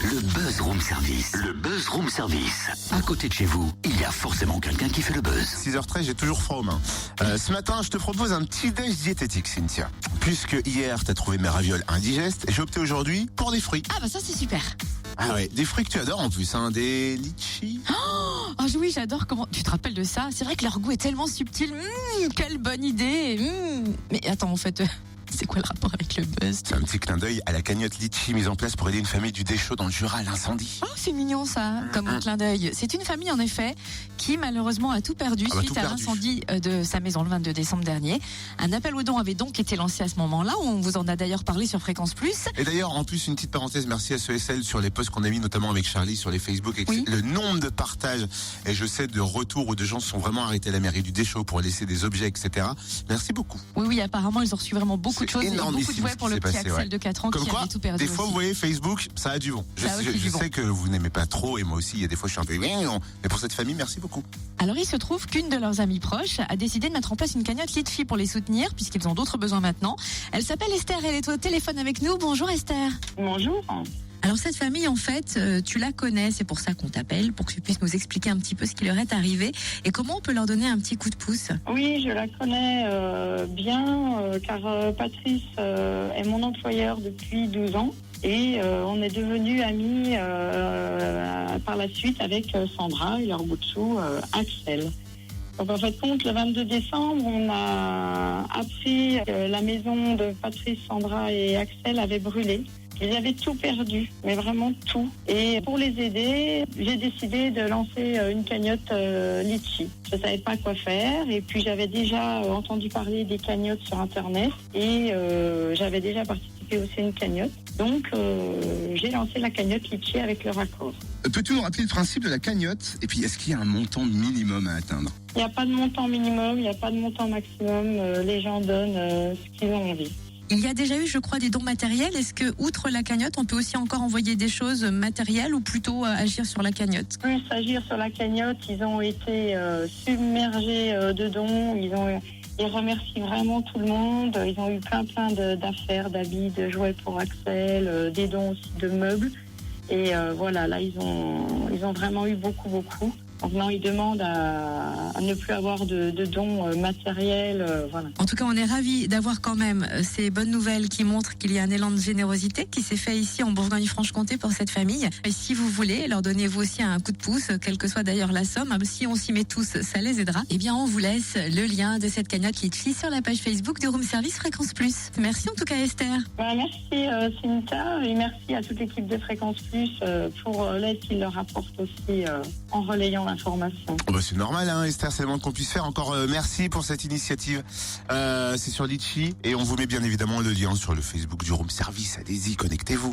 Le Buzz Room Service. Le Buzz Room Service. À côté de chez vous, il y a forcément quelqu'un qui fait le buzz. 6h13, j'ai toujours froid aux mains. Ce matin, je te propose un petit déj diététique, Cynthia. Puisque hier, t'as trouvé mes ravioles indigestes, j'ai opté aujourd'hui pour des fruits. Ah bah ça c'est super. Ah ouais, des fruits que tu adores en plus, hein, des litchis. Oh oui, j'adore comment... Tu te rappelles de ça? C'est vrai que leur goût est tellement subtil. Quelle bonne idée. Mais attends, en fait... C'est quoi le rapport avec le buzz? C'est un petit clin d'œil à la cagnotte litchi mise en place pour aider une famille du Deschaux dans le Jura à l'incendie. Oh, c'est mignon ça, comme un clin d'œil. C'est une famille en effet qui malheureusement a tout perdu suite à l'incendie de sa maison le 22 décembre dernier. Un appel aux dons avait donc été lancé à ce moment-là. On vous en a d'ailleurs parlé sur Fréquence Plus. Et d'ailleurs, en plus, une petite parenthèse, merci à ceux et celles sur les posts qu'on a mis notamment avec Charlie sur les Facebook. Oui. Le nombre de partages, et je sais de retours où des gens se sont vraiment arrêtés à la mairie du Deschaux pour laisser des objets, etc. Merci beaucoup. Oui, apparemment ils ont reçu vraiment beaucoup de choses. Énormissime. Ouais, pour le petit Axel de 4 ans Comme qui quoi, avait tout perdu. des fois, aussi. vous voyez, Facebook, ça a du vent. Je sais que vous n'aimez pas trop, et moi aussi, il y a des fois, je suis un peu... Mais pour cette famille, merci beaucoup. Alors, il se trouve qu'une de leurs amies proches a décidé de mettre en place une cagnotte Litchi pour les soutenir, puisqu'ils ont d'autres besoins maintenant. Elle s'appelle Esther, elle est au téléphone avec nous. Bonjour Esther. Bonjour. Alors, cette famille, en fait, tu la connais, c'est pour ça qu'on t'appelle, pour que tu puisses nous expliquer un petit peu ce qui leur est arrivé et comment on peut leur donner un petit coup de pouce. Oui, je la connais bien, car Patrice est mon employeur depuis 12 ans. Et on est devenus amis par la suite avec Sandra et leur bout de chou, Axel. Donc en fait, compte, le 22 décembre, on a appris que la maison de Patrice, Sandra et Axel avait brûlé. Ils avaient tout perdu, mais vraiment tout. Et pour les aider, j'ai décidé de lancer une cagnotte Litchi. Je ne savais pas quoi faire et puis j'avais déjà entendu parler des cagnottes sur Internet et j'avais déjà participé aussi à une cagnotte. Donc j'ai lancé la cagnotte Litchi avec le raccord. Peux-tu nous rappeler le principe de la cagnotte? Et puis, est-ce qu'il y a un montant minimum à atteindre? Il n'y a pas de montant minimum, il n'y a pas de montant maximum. Les gens donnent ce qu'ils ont envie. Il y a déjà eu, je crois, des dons matériels. Est-ce que, outre la cagnotte, on peut aussi encore envoyer des choses matérielles ou plutôt agir sur la cagnotte? Plus agir sur la cagnotte, ils ont été submergés de dons. Ils remercient vraiment tout le monde. Ils ont eu plein d'affaires, d'habits, de jouets pour Axel, des dons aussi de meubles. Et voilà, là, ils ont vraiment eu beaucoup. Donc non, ils demandent à ne plus avoir de dons matériels, voilà. En tout cas, on est ravis d'avoir quand même ces bonnes nouvelles qui montrent qu'il y a un élan de générosité qui s'est fait ici en Bourgogne-Franche-Comté pour cette famille. Et si vous voulez leur donner vous aussi un coup de pouce, quelle que soit d'ailleurs la somme, si on s'y met tous, ça les aidera. Eh bien, on vous laisse le lien de cette cagnotte Litchi sur la page Facebook de Room Service Fréquence Plus. Merci en tout cas Esther. Merci Cynthia et merci à toute l'équipe de Fréquence Plus pour l'aide qu'ils leur apportent aussi en relayant l'information. Oh bah c'est normal, hein, Esther, c'est le moins qu'on puisse faire. Encore merci pour cette initiative. C'est sur Litchi et on vous met bien évidemment le lien sur le Facebook du Room Service. Allez-y, connectez-vous.